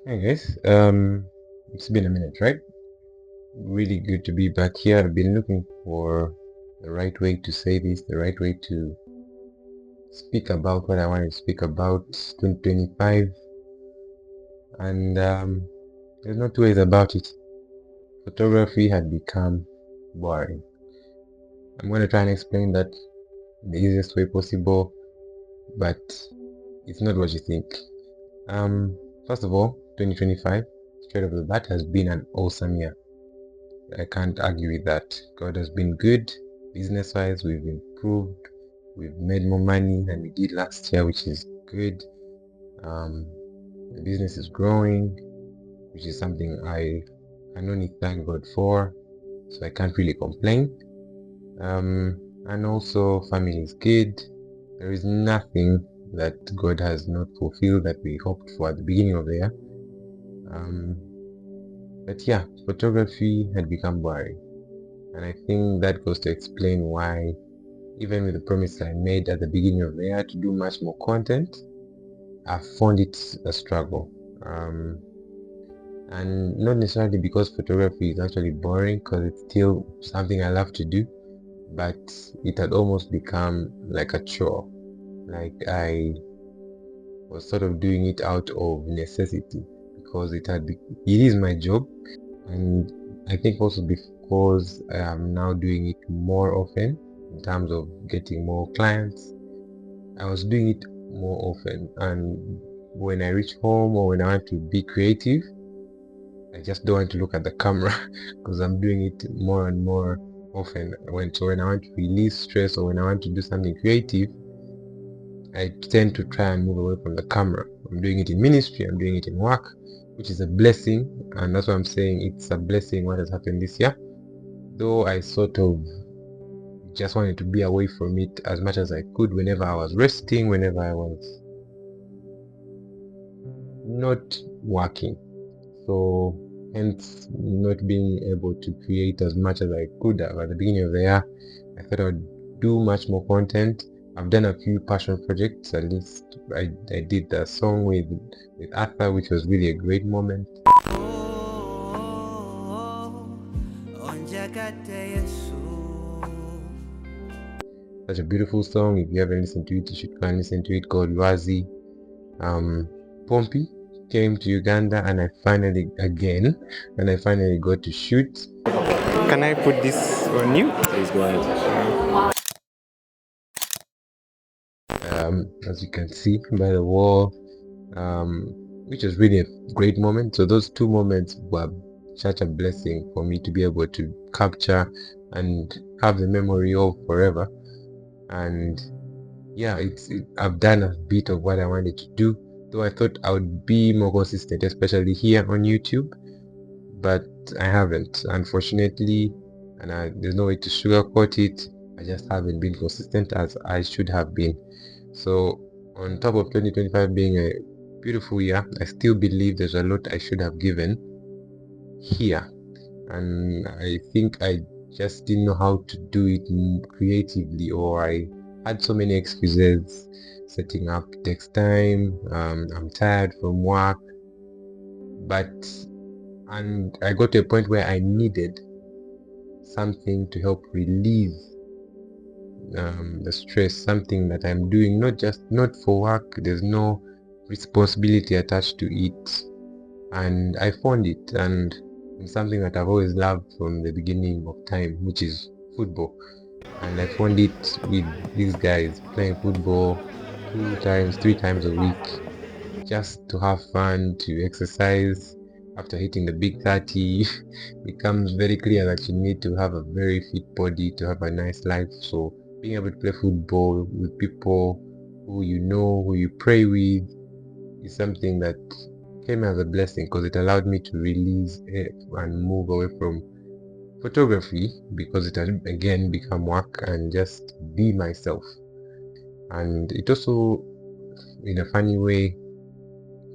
Hey guys, it's been a minute, right? Really good to be back here. I've been looking for the right way to say this, the right way to speak about what I want to speak about 2025, and there's no two ways about it. Photography had become boring. I'm going to try and explain that in the easiest way possible, but it's not what you think. First of all, 2025, straight off the bat, has been an awesome year. I can't argue with that. God has been good. Business wise, we've improved. We've made more money than we did last year, which is good. The business is growing, which is something I can only thank God for. So I can't really complain. And also, family is good. There is nothing that God has not fulfilled that we hoped for at the beginning of the year. But yeah, photography had become boring. And I think that goes to explain why, even with the promise I made at the beginning of the year to do much more content, I found it a struggle. And not necessarily because photography is actually boring, because it's still something I love to do, but it had almost become like a chore. Like I was sort of doing it out of necessity because it is my job, and I think also because I am now doing it more often in terms of getting more clients. I was doing it more often, and when I reach home or when I want to be creative, I just don't want to look at the camera because I'm doing it more and more often. When I want to release stress or when I want to do something creative, I tend to try and move away from the camera. I'm doing it in ministry, I'm doing it in work, which is a blessing, and that's why I'm saying it's a blessing what has happened this year. Though I sort of just wanted to be away from it as much as I could whenever I was resting, whenever I was not working. So hence not being able to create as much as I could have at the beginning of the year. I thought I would do much more content. I've done a few passion projects. At least I did the song with Arthur, which was really a great moment. Such a beautiful song. If you haven't listened to it, you should go and listen to it, called Wazi. Pompey came to Uganda, and I finally got to shoot. Can I put this on you? Please go ahead. As you can see by the wall, which was really a great moment. So those two moments were such a blessing for me to be able to capture and have the memory of forever. And yeah, I've done a bit of what I wanted to do, though I thought I would be more consistent, especially here on YouTube, but I haven't, unfortunately, and there's no way to sugarcoat it. I just haven't been consistent as I should have been. So on top of 2025 being a beautiful year, I still believe there's a lot I should have given here, and I think I just didn't know how to do it creatively, or I had so many excuses. Setting up takes time. I'm tired from work, and I got to a point where I needed something to help relieve the stress, something that I'm doing not for work. There's no responsibility attached to it, and I found it, and it's something that I've always loved from the beginning of time, which is football. And I found it with these guys playing football 2 times, 3 times a week, just to have fun, to exercise. After hitting the big 30, it becomes very clear that you need to have a very fit body to have a nice life. So being able to play football with people who you know, who you pray with, is something that came as a blessing because it allowed me to release and move away from photography, because it had again become work, and just be myself. And it also, in a funny way,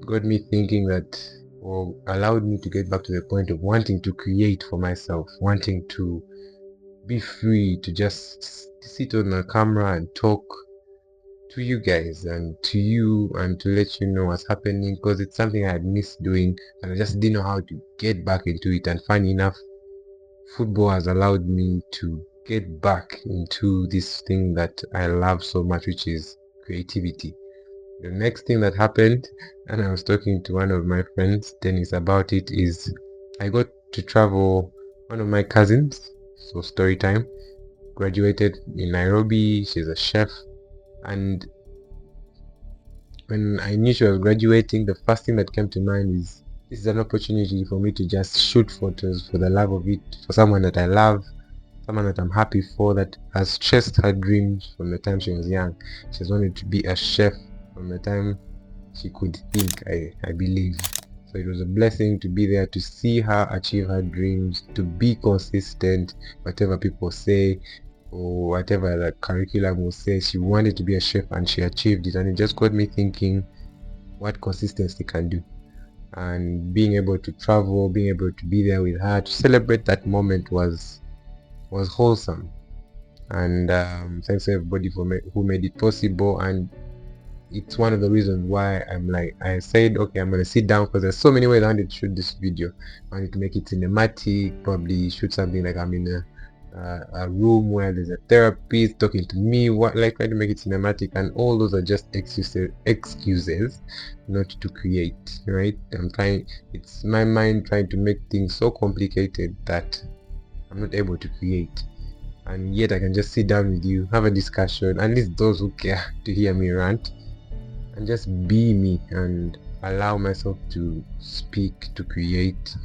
got me thinking that, or allowed me to get back to the point of wanting to create for myself, wanting to be free to just sit on a camera and talk to you guys and to you, and to let you know what's happening, because it's something I had missed doing and I just didn't know how to get back into it. And funny enough, football has allowed me to get back into this thing that I love so much, which is creativity. The next thing that happened, and I was talking to one of my friends, Dennis, about it, is I got to travel. One of my cousins, so story time, graduated in Nairobi. She's a chef, and when I knew she was graduating, the first thing that came to mind is this is an opportunity for me to just shoot photos for the love of it, for someone that I love, someone that I'm happy for, that has chased her dreams from the time she was young. She's wanted to be a chef from the time she could think, I believe. So it was a blessing to be there to see her achieve her dreams, to be consistent, whatever people say or whatever the curriculum will say. She wanted to be a chef and she achieved it, and it just got me thinking what consistency can do. And being able to travel, being able to be there with her to celebrate that moment was wholesome. And thanks to everybody who made it possible. And it's one of the reasons why I said, okay, I'm gonna sit down, because there's so many ways I wanted to shoot this video. I wanted to make it cinematic, probably shoot something like I'm in a room where there's a therapist talking to me, try to make it cinematic, and all those are just excuses not to create, right? It's my mind trying to make things so complicated that I'm not able to create. And yet I can just sit down with you, have a discussion, at least those who care to hear me rant, and just be me and allow myself to speak, to create,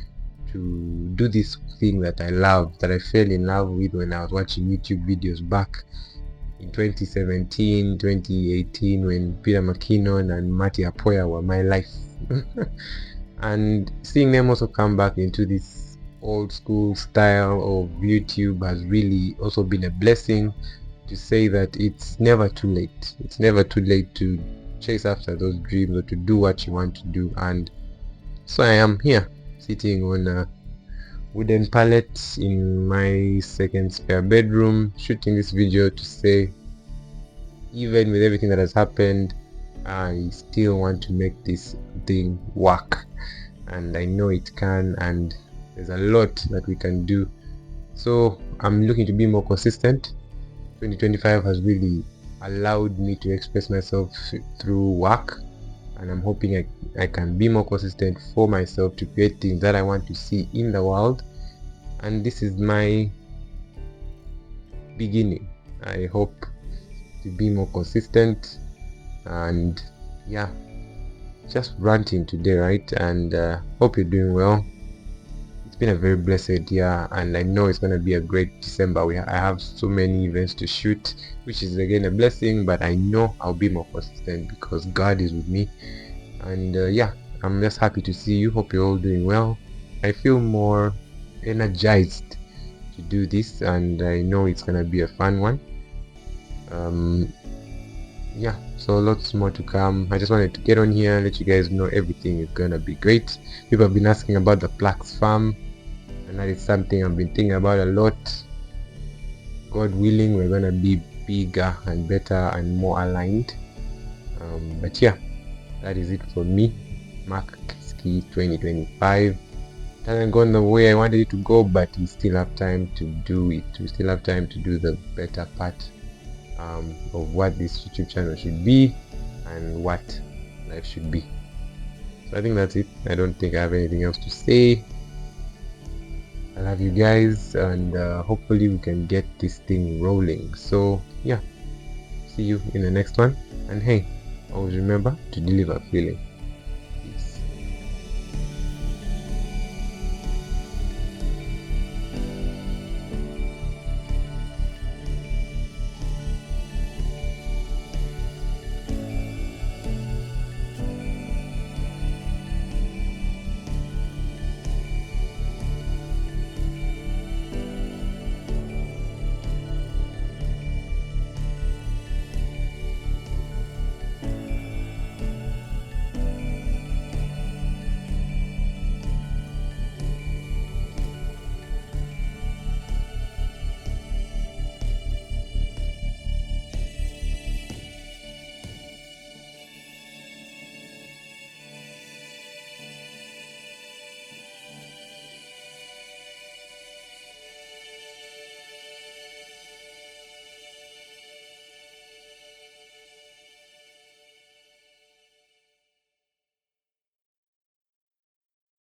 to do this thing that I love, that I fell in love with when I was watching YouTube videos back in 2017, 2018, when Peter McKinnon and Matty Apoya were my life. And seeing them also come back into this old school style of YouTube has really also been a blessing, to say that it's never too late. It's never too late to chase after those dreams or to do what you want to do. And so I am here sitting on a wooden pallet in my second spare bedroom, shooting this video to say, even with everything that has happened, I still want to make this thing work, and I know it can, and there's a lot that we can do. So I'm looking to be more consistent. 2025 has really allowed me to express myself through work, and I'm hoping I can be more consistent for myself to create things that I want to see in the world. And this is my beginning. I hope to be more consistent, and yeah, just ranting today, right? And hope you're doing well. It's been a very blessed year, and I know it's going to be a great December. I have so many events to shoot, which is again a blessing, but I know I'll be more consistent because God is with me. And yeah, I'm just happy to see you. Hope you're all doing well. I feel more energized to do this, and I know it's going to be a fun one. Yeah, so lots more to come. I just wanted to get on here and let you guys know everything is gonna be great. People have been asking about the Plax farm, and that is something I've been thinking about a lot. God willing, we're gonna be bigger and better and more aligned. But yeah, that is it for me. Mark Kisky 2025 hasn't gone the way I wanted it to go, but we still have time to do it. We still have time to do the better part of what this YouTube channel should be and what life should be. So I think that's it. I don't think I have anything else to say. I love you guys, and hopefully we can get this thing rolling. So yeah, see you in the next one, and hey, always remember to deliver feeling.